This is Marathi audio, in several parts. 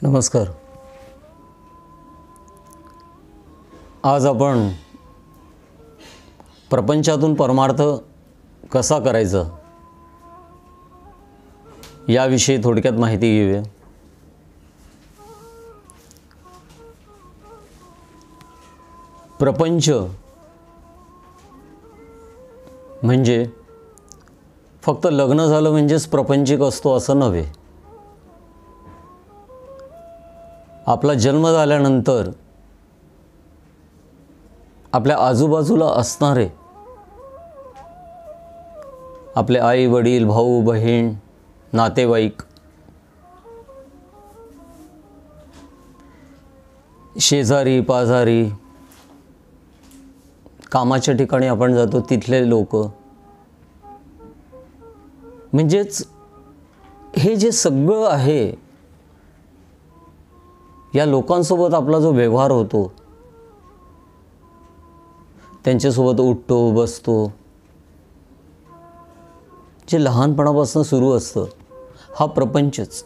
नमस्कार. आज आपण प्रपंचातून परमार्थ कसा करायचा याविषयी थोडक्यात माहिती घेऊया. प्रपंच म्हणजे फक्त लग्न झालं म्हणजेच प्रपंचिक असतो असं नव्हे. आपला जन्म झाल्यानंतर आपल्या आजूबाजूला असणारे आपले आई वडील, भाऊ बहीण, नातेवाईक, शेजारी पाजारी, कामाच्या ठिकाणी आपण जातो तिथले लोक, म्हणजेच हे जे सगळं आहे या लोकांसोबत आपला जो व्यवहार होतो, त्यांच्यासोबत उठतो बसतो, जे लहानपणापासून सुरू असतं हा प्रपंचच.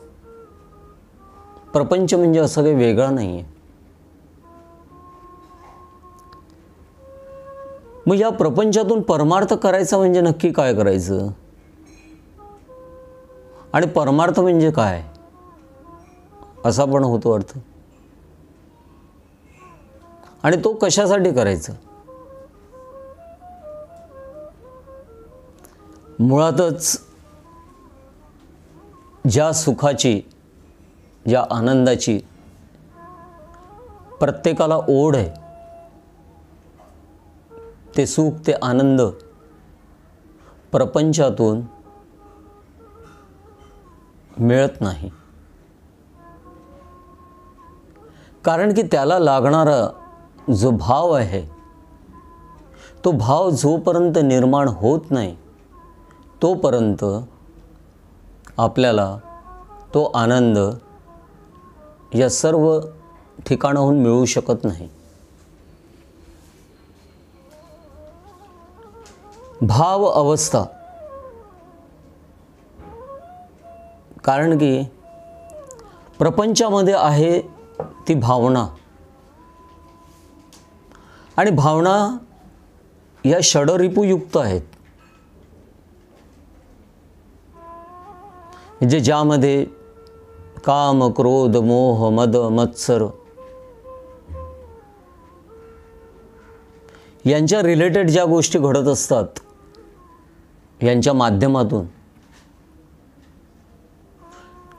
प्रपंच म्हणजे असं काही वेगळा नाही आहे. मग या प्रपंचातून परमार्थ करायचा म्हणजे नक्की काय करायचं आणि परमार्थ म्हणजे काय असा पण होतो अर्थ. आणि तो कशासाठी करायचा. मुळातच ज्या सुखाची, ज्या आनंदाची प्रत्येकाला ओढ आहे, ते सुख, ते आनंद प्रपंचातून मिळत नाही. कारण की त्याला लागणारा जो भाव आहे तो भाव जोपर्यंत निर्माण होत नाही तोपर्यंत आपल्याला तो आनंद या सर्व ठिकाणाहून मिळू शकत नाही. भाव अवस्था, कारण की प्रपंचामध्ये आहे ती भावना, आणि भावना या षडरिपुयुक्त आहेत. म्हणजे ज्यामध्ये काम, क्रोध, मोह, मद, मत्सर यांच्या रिलेटेड ज्या गोष्टी घडत असतात यांच्या माध्यमातून,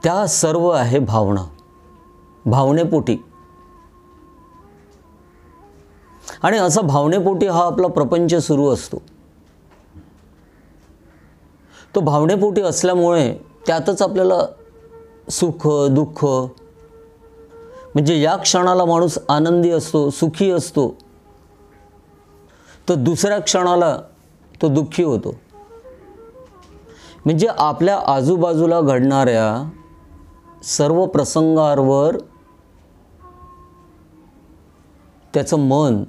त्या सर्व आहे भावना. भावनेपोटी. आणि असा भावनेपोटी हा आपला प्रपंच सुरू असतो. तो भावनेपोटी असल्यामुळे त्यातच आपल्याला सुख दुःख, म्हणजे या क्षणाला माणूस आनंदी असतो, सुखी असतो, तर दुसऱ्या क्षणाला तो दुःखी होतो. म्हणजे आपल्या आजूबाजूला घडणाऱ्या सर्व प्रसंगांवर त्याचं मन,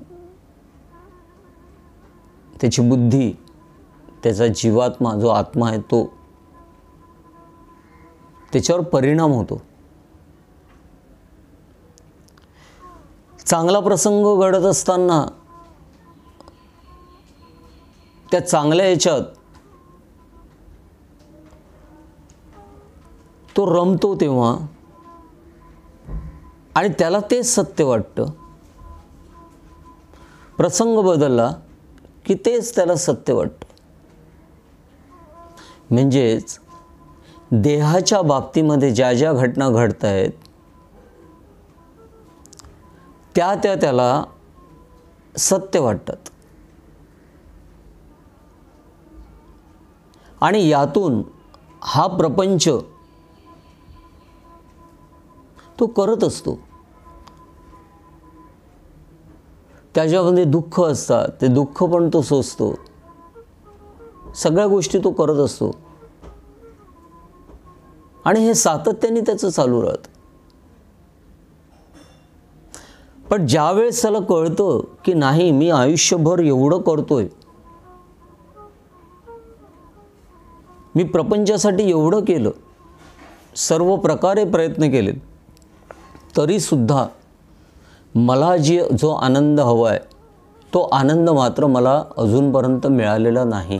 त्याची बुद्धी, त्याचा जीवात्मा जो आत्मा आहे तो, त्याच्यावर परिणाम होतो. चांगला प्रसंग घडत असताना त्या चांगल्या याच्यात तो रमतो तेव्हा, आणि त्याला तेच सत्य वाटतं. प्रसंग बदलला की तेच त्याला सत्य वाटतं. म्हणजेच देहाच्या बाबतीमध्ये ज्या ज्या घटना घडत आहेत त्या त्याला सत्य वाटतात. आणि यातून हा प्रपंच तो करत असतो. त्याच्यामध्ये दुःख असतात, ते दुःख पण तो सोसतो. सगळ्या गोष्टी तो करत असतो. आणि हे सातत्याने त्याचं चालू राहतं. पण ज्यावेळेस त्याला कळतं की नाही, मी आयुष्यभर एवढं करतोय, मी प्रपंचासाठी एवढं केलं, सर्व प्रकारे प्रयत्न केले, तरीसुद्धा मला जो आनंद हवा आहे तो आनंद मात्र मला अजूनपर्यंत मिळालेला नाही.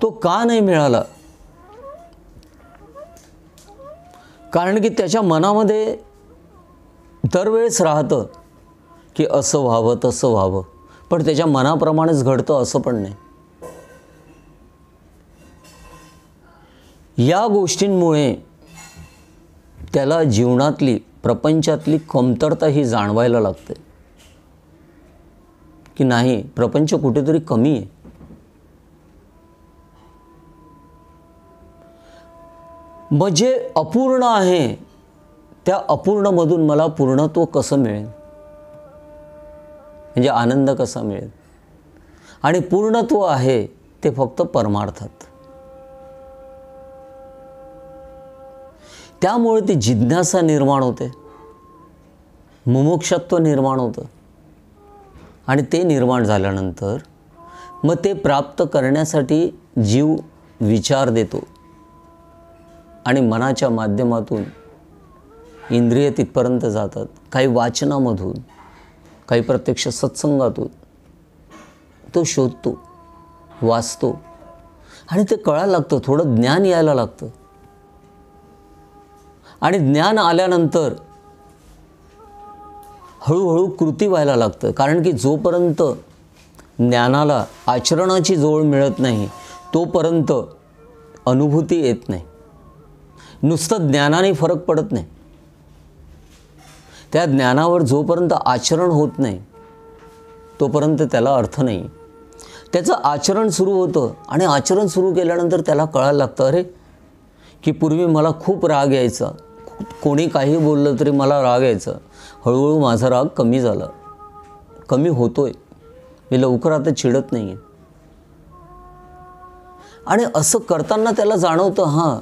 तो का नाही मिळाला? कारण की त्याच्या मनामध्ये दरवेळेस राहतं की असं व्हावं तसं व्हावं, पण त्याच्या मनाप्रमाणेच घडतं असं पण नाही. या गोष्टींमुळे त्याला जीवनातली प्रपंचातली कमतरता ही जाणवायला लागते की नाही, प्रपंच कुठेतरी कमी आहे. मग जे अपूर्ण आहे त्या अपूर्णमधून मला पूर्णत्व कसं मिळेल, म्हणजे आनंद कसा मिळेल? आणि पूर्णत्व आहे ते फक्त परमार्थात. त्यामुळे ती जिज्ञासा निर्माण होते, मुमुक्षत्व निर्माण होतं. आणि ते निर्माण झाल्यानंतर मग ते प्राप्त करण्यासाठी जीव विचार देतो आणि मनाच्या माध्यमातून इंद्रिय तिथपर्यंत जातात. काही वाचनामधून, काही प्रत्यक्ष सत्संगातून तो शोधतो, वाचतो आणि ते कळायला लागतं, थोडं ज्ञान यायला लागतं. आणि ज्ञान आल्यानंतर हळूहळू कृती व्हायला लागतं. कारण की जोपर्यंत ज्ञानाला आचरणाची जोड मिळत नाही तोपर्यंत अनुभूती येत नाही. नुसतं ज्ञानाने फरक पडत नाही. त्या ज्ञानावर जोपर्यंत आचरण होत नाही तोपर्यंत त्याला अर्थ नाही. त्याचं आचरण सुरू होतं आणि आचरण सुरू केल्यानंतर त्याला कळायला लागतं, अरे की पूर्वी मला खूप राग यायचा, कोणी काही बोललं तरी मला राग यायचा. हळूहळू माझा राग कमी झाला, कमी होतोय, मी लवकर आता चिडत नाही आहे. आणि असं करताना त्याला जाणवतं हां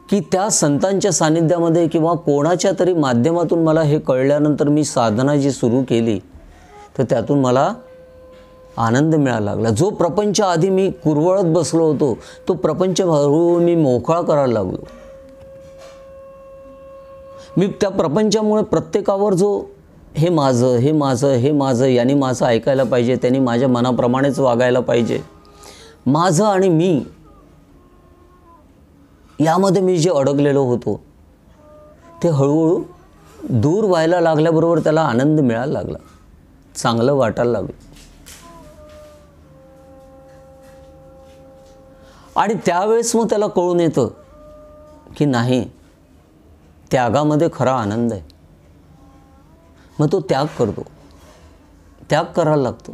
की त्या संतांच्या सानिध्यामध्ये किंवा कोणाच्या तरी माध्यमातून मला हे कळल्यानंतर मी साधना जी सुरू केली तर त्यातून मला आनंद मिळायला लागला. जो प्रपंच आधी मी कुरवळत बसलो होतो तो प्रपंच हळूहळू मी मोकळा करायला लागलो. मी त्या प्रपंचामुळे प्रत्येकावर जो हे माझं, हे माझं, हे माझं, यांनी माझं ऐकायला पाहिजे, त्यांनी माझ्या मनाप्रमाणेच वागायला पाहिजे, माझं आणि मी, यामध्ये मी जे अडकलेलो होतो ते हळूहळू दूर व्हायला लागल्याबरोबर त्याला आनंद मिळायला लागला, चांगलं वाटायला लागलं. आणि त्यावेळेस मग त्याला कळून येतं की नाही, त्यागामध्ये खरा आनंद आहे. मग तो त्याग करतो, त्याग करायला लागतो.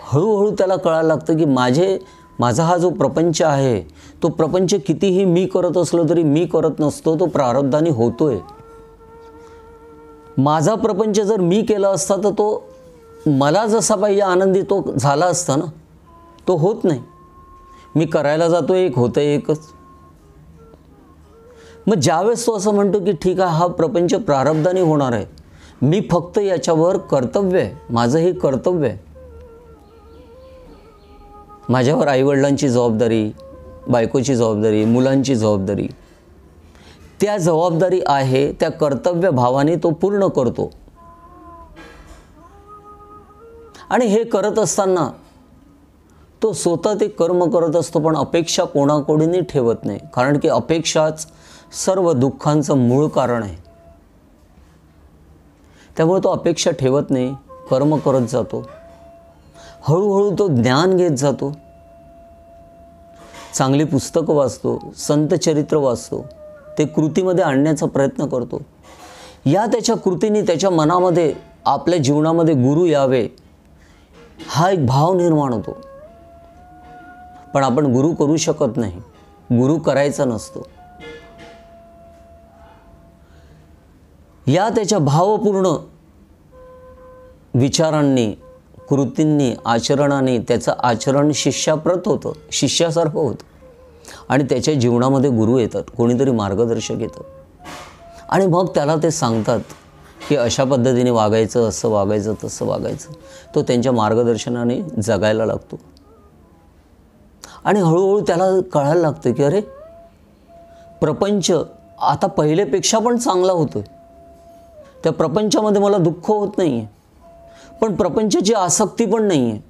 हळूहळू त्याला कळायला लागतं की माझा हा जो प्रपंच आहे तो प्रपंच कितीही मी करत असलो तरी मी करत नसतो, तो प्रारब्धाने होतोय. माझा प्रपंच जर मी केला असता तर तो मला जसा पाहिजे आनंदी तो झाला असता ना, तो होत नाही. मी करायला जातो एक, होतं एकच. मग ज्यावेळेस तो असं म्हणतो की ठीक आहे, हा प्रपंच प्रारब्धाने होणार आहे, मी फक्त याच्यावर कर्तव्य आहे, माझं हे कर्तव्य आहे. माझ्यावर आईवडिलांची जबाबदारी, बायकोची जबाबदारी, मुलांची जबाबदारी, त्या जबाबदारी आहे, त्या कर्तव्य भावाने तो पूर्ण करतो. आणि हे करत असताना तो स्वतः ते कर्म करत असतो, पण अपेक्षा कोणाकडूनही ठेवत नाही. कारण की अपेक्षाच सर्व दुःखांचं मूळ कारण आहे. त्यामुळे तो अपेक्षा ठेवत नाही, कर्म करत जातो. हळूहळू तो ज्ञान घेत जातो, चांगली पुस्तकं वाचतो, संत चरित्र वाचतो, ते कृतीमध्ये आणण्याचा प्रयत्न करतो. या त्याच्या कृतीने त्याच्या मनामध्ये, आपल्या जीवनामध्ये गुरु यावे हा एक भाव निर्माण होतो. पण आपण गुरु करू शकत नाही, गुरु करायचा नसतो. या त्याच्या भावपूर्ण विचारांनी, कृतींनी, आचरणाने त्याचं आचरण शिष्याप्रत होतं, शिष्यासारखं होतं. आणि त्याच्या जीवनामध्ये गुरु येतात, कोणीतरी मार्गदर्शक येतं. आणि मग त्याला ते सांगतात की अशा पद्धतीने वागायचं, असं वागायचं, तसं वागायचं. तो त्यांच्या मार्गदर्शनाने जगायला लागतो. आणि हळूहळू त्याला कळायला लागतं की अरे प्रपंच आता पहिलेपेक्षा पण चांगला होतोय, त्या प्रपंचामध्ये मला दुःख होत नाही आहे, पण प्रपंचाची आसक्ती पण नाही आहे.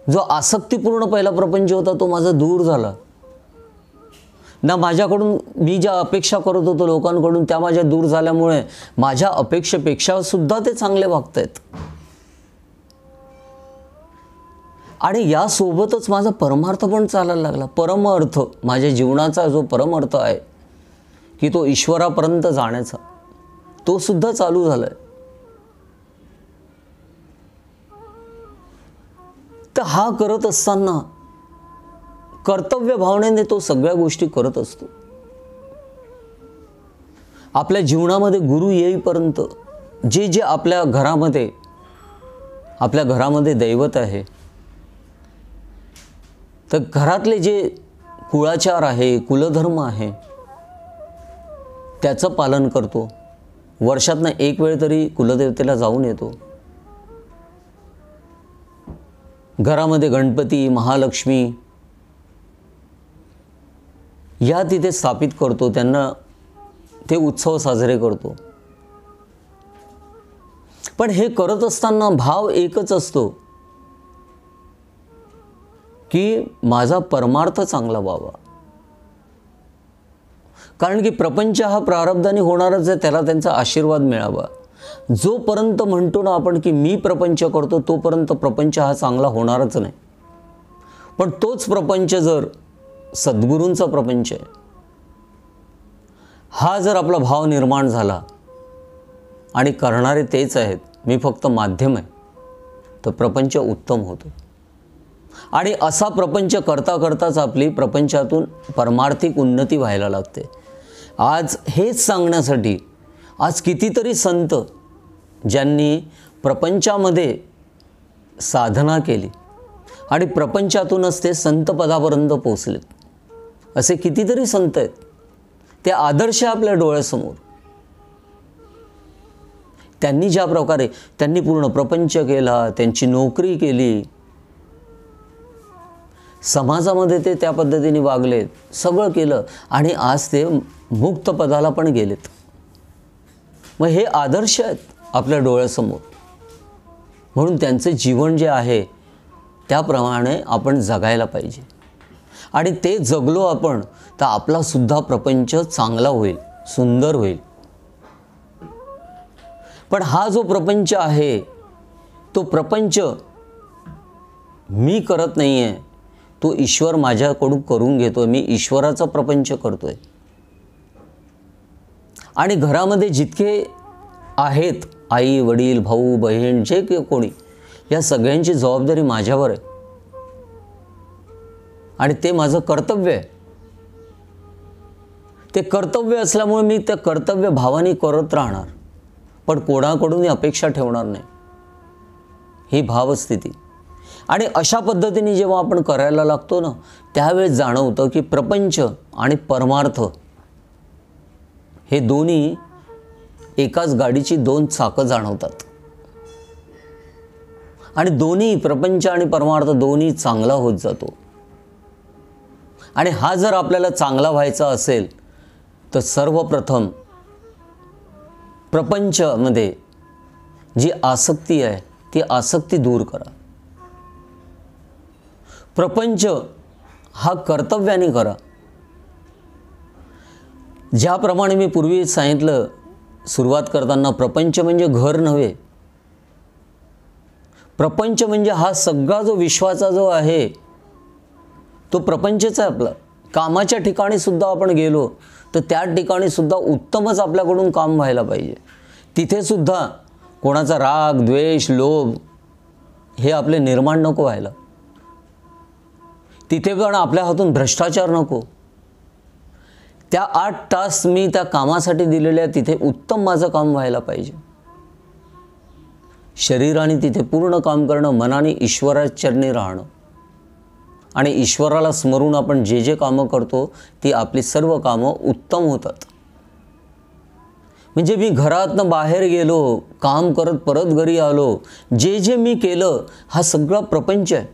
जो आसक्तीपूर्ण पहिला प्रपंच होता तो माझा दूर झाला ना. माझ्याकडून मी ज्या अपेक्षा करत होतो लोकांकडून त्या माझ्या दूर झाल्यामुळे माझ्या अपेक्षेपेक्षा सुद्धा ते चांगले वागतायत. आणि यासोबतच माझा परमार्थ पण चालायला लागला. परम अर्थ, माझ्या जीवनाचा जो परम अर्थ आहे की तो ईश्वरापर्यंत जाण्याचा, तो सुद्धा चालू झालाय. तर हा करत असताना कर्तव्य भावनेने तो सगळ्या गोष्टी करत असतो. आपल्या जीवनामध्ये गुरु येईपर्यंत जे जे आपल्या घरामध्ये दैवत आहे, तर घरातले जे कुळाचार आहे, कुलधर्म आहे, त्याचं पालन करतो. वर्षातनं एक वेळ तरी कुलदेवतेला जाऊन येतो. घरामध्ये गणपती, महालक्ष्मी या तिथे स्थापित करतो, त्यांना ते उत्सव साजरे करतो. पण हे करत असताना भाव एकच असतो की माझा परमार्थ चांगला व्हावा. कारण की प्रपंच हा प्रारब्धाने होणारच आहे, त्याला त्यांचा आशीर्वाद मिळावा. जोपर्यंत म्हणतो ना आपण की मी प्रपंच करतो, तोपर्यंत प्रपंच हा चांगला होणारच नाही. पण तोच प्रपंच जर सद्गुरूंचा प्रपंच आहे, हा जर आपला भाव निर्माण झाला आणि करणारे तेच आहेत, मी फक्त माध्यम आहे, तर प्रपंच उत्तम होतो. आणि असा प्रपंच करता करताच आपली प्रपंचातून परमार्थिक उन्नती व्हायला लागते. आज हेच सांगण्यासाठी आज कितीतरी संत ज्यांनी प्रपंचामध्ये साधना केली आणि प्रपंचातूनच ते संतपदापर्यंत पोचलेत, असे कितीतरी संत आहेत. ते आदर्श आपल्या डोळ्यासमोर. त्यांनी ज्या प्रकारे त्यांनी पूर्ण प्रपंच केला, त्यांची नोकरी केली, समाजामध्ये ते त्या पद्धतीने वागलेत, सगळं केलं आणि आज ते मुक्त पदाला पण गेलेत. मग हे आदर्श आहेत आपल्या डोळ्यासमोर. म्हणून त्यांचे जीवन जे आहे त्याप्रमाणे आपण जगायला पाहिजे. आणि ते जगलो आपण तर आपला सुद्धा प्रपंच चांगला होईल, सुंदर होईल. पण हा जो प्रपंच आहे तो प्रपंच मी करत नाही आहे, तो ईश्वर माझ्याकडून करून घेतोय. मी ईश्वराचा प्रपंच करतोय. आणि घरामध्ये जितके आहेत, आई वडील भाऊ बहीण जे कोणी, या सगळ्यांची जबाबदारी माझ्यावर आहे आणि ते माझं कर्तव्य आहे. ते कर्तव्य असल्यामुळे मी त्या कर्तव्य भावाने करत राहणार, पण कोणाकडूनही अपेक्षा ठेवणार नाही. ही भावस्थिती. आणि अशा पद्धतीने जेव्हा आपण करायला लागतो ना, त्यावेळेस जाणवतं की प्रपंच आणि परमार्थ हे दोन्ही एकाच गाडीची दोन चाकं जाणवतात. आणि दोन्ही प्रपंच आणि परमार्थ दोन्ही चांगला होत जातो. आणि हा जर आपल्याला चांगला व्हायचा असेल तर सर्वप्रथम प्रपंचामध्ये जी आसक्ती आहे ती आसक्ती दूर करा. प्रपंच हा कर्तव्याने करा. ज्याप्रमाणे मी पूर्वी सांगितलं सुरुवात करताना, प्रपंच म्हणजे घर नव्हे. प्रपंच म्हणजे हा सगळा जो विश्वाचा जो आहे तो प्रपंचच आहे आपला. कामाच्या ठिकाणी सुद्धा आपण गेलो तर त्या ठिकाणी सुद्धा उत्तमच आपल्याकडून काम व्हायला पाहिजे. तिथे सुद्धा कोणाचा राग द्वेष लोभ हे आपले निर्माण नको व्हायला. तिथे पण आपल्या हातून भ्रष्टाचार नको. त्या 8 तास मी त्या कामासाठी दिलेल्या तिथे उत्तम माझं काम व्हायला पाहिजे. शरीराने तिथे पूर्ण काम करणं, मनाने ईश्वराच्या चरणी राहणं आणि ईश्वराला स्मरून आपण जे जे कामं करतो ती आपली सर्व कामं उत्तम होतात. म्हणजे मी घरातनं बाहेर गेलो, काम करत परत घरी आलो, जे जे मी केलं हा सगळा प्रपंच आहे.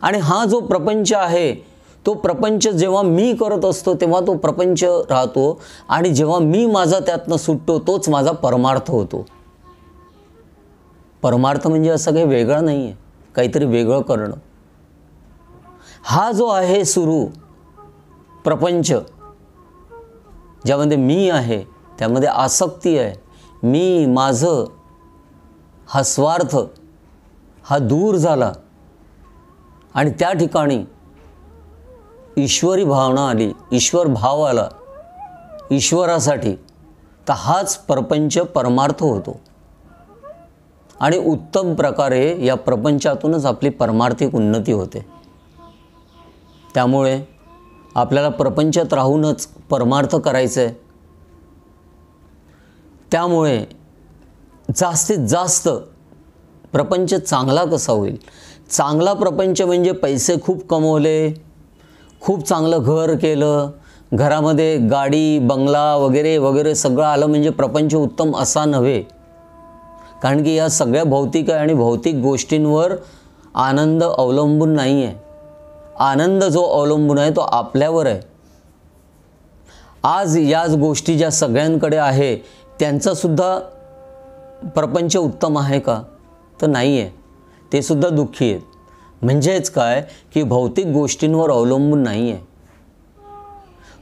आणि हा जो प्रपंच आहे तो प्रपंच जेव्हा मी करत असतो तेव्हा तो प्रपंच राहतो, आणि जेव्हा मी माझा त्यातनं सुटतो तोच माझा परमार्थ होतो. परमार्थ म्हणजे असं काही वेगळं नाही आहे, काहीतरी वेगळं करणं. हा जो आहे सुरू प्रपंच, ज्यामध्ये मी आहे, त्यामध्ये आसक्ती आहे, मी माझं, हा स्वार्थ हा दूर झाला आणि त्या ठिकाणी ईश्वरी भावना आली, ईश्वर भाव आला ईश्वरासाठी, तर हाच प्रपंच परमार्थ होतो. आणि उत्तम प्रकारे या प्रपंचातूनच आपली परमार्थिक उन्नती होते. त्यामुळे आपल्याला प्रपंचात राहूनच परमार्थ करायचं आहे. त्यामुळे जास्तीत जास्त प्रपंच चांगला कसा होईल. चांगला प्रपंच म्हणजे पैसे खूप कमवले, खूप चांगलं घर केलं, घरामध्ये गाडी बंगला वगैरे वगैरे सगळं आलं म्हणजे प्रपंच उत्तम असा नव्हे. कारण की या सगळ्या भौतिक आणि भौतिक गोष्टींवर आनंद अवलंबून नाही आहे. आनंद जो अवलंबून आहे तो आपल्यावर आहे. आज याच गोष्टी ज्या सगळ्यांकडे आहे त्यांचासुद्धा प्रपंच उत्तम आहे का, तर नाही आहे. ते सुद्धा दुःखी आहेत. म्हणजेच काय की भौतिक गोष्टींवर अवलंबून नाही आहे.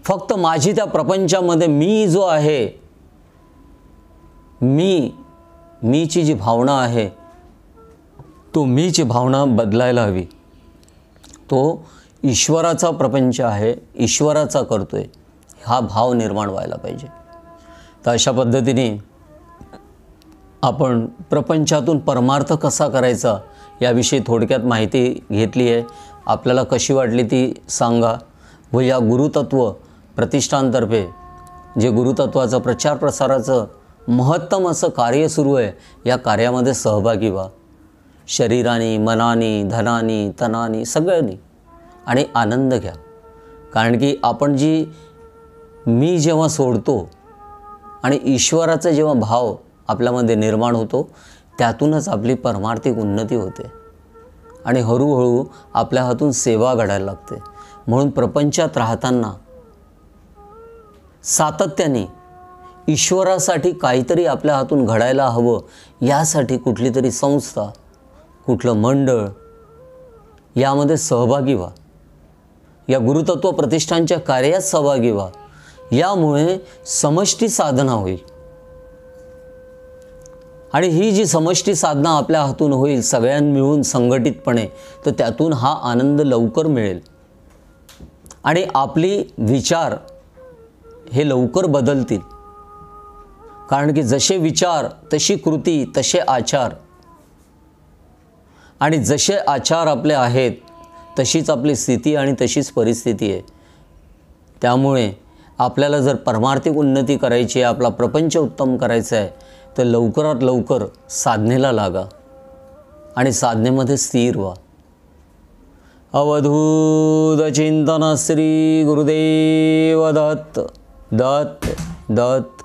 फक्त माझी त्या प्रपंचामध्ये मी जो आहे, मीची जी भावना आहे, तो मीची भावना बदलायला हवी. तो ईश्वराचा प्रपंच आहे, ईश्वराचा करतोय, हा भाव निर्माण व्हायला पाहिजे. तर अशा पद्धतीने आपण प्रपंचातून परमार्थ कसा करायचा याविषयी थोडक्यात माहिती घेतली आहे. आपल्याला कशी वाटली ती सांगा. व या गुरुतत्व प्रतिष्ठानतर्फे जे गुरुतत्वाचं प्रचार प्रसाराचं महत्तम असं कार्य सुरू आहे, या कार्यामध्ये सहभागी व्हा. शरीराने, मनाने, धनाने, तनाने, सगळ्यांनी, आणि आनंद घ्या. कारण की आपण मी जेव्हा सोडतो आणि ईश्वराचा जेव्हा भाव आपल्यामध्ये निर्माण होतो, त्यातूनच आपली परमार्थिक उन्नती होते आणि हळूहळू आपल्या हातून सेवा घडायला लागते. म्हणून प्रपंचात राहताना सातत्याने ईश्वरासाठी काहीतरी आपल्या हातून घडायला हवं, यासाठी कुठली तरी संस्था, कुठलं मंडळ यामध्ये सहभागी व्हा. या गुरुतत्व प्रतिष्ठानच्या कार्यात सहभागी व्हा. यामुळे समष्टी साधना होईल, आणि ही जी समष्टी साधना आपल्या हातून होईल सगळ्यांनी मिळून संघटितपणे, तर त्यातून हा आनंद लवकर मिळेल आणि आपली विचार हे लवकर बदलतील. कारण की जसे विचार तशी कृती तसे आचार, आणि जसे आचार आपले आहेत तशीच आपली स्थिती आणि तशीच परिस्थिती आहे. त्यामुळे आपल्याला जर परमार्थिक उन्नती करायची आहे, आपला प्रपंच उत्तम करायचा आहे, तर लवकरात लवकर साधनेला लागा आणि साधनेमध्ये स्थिर व्हा. अवधूत चिंतन श्री गुरुदेव दत्त दत्त दत्त.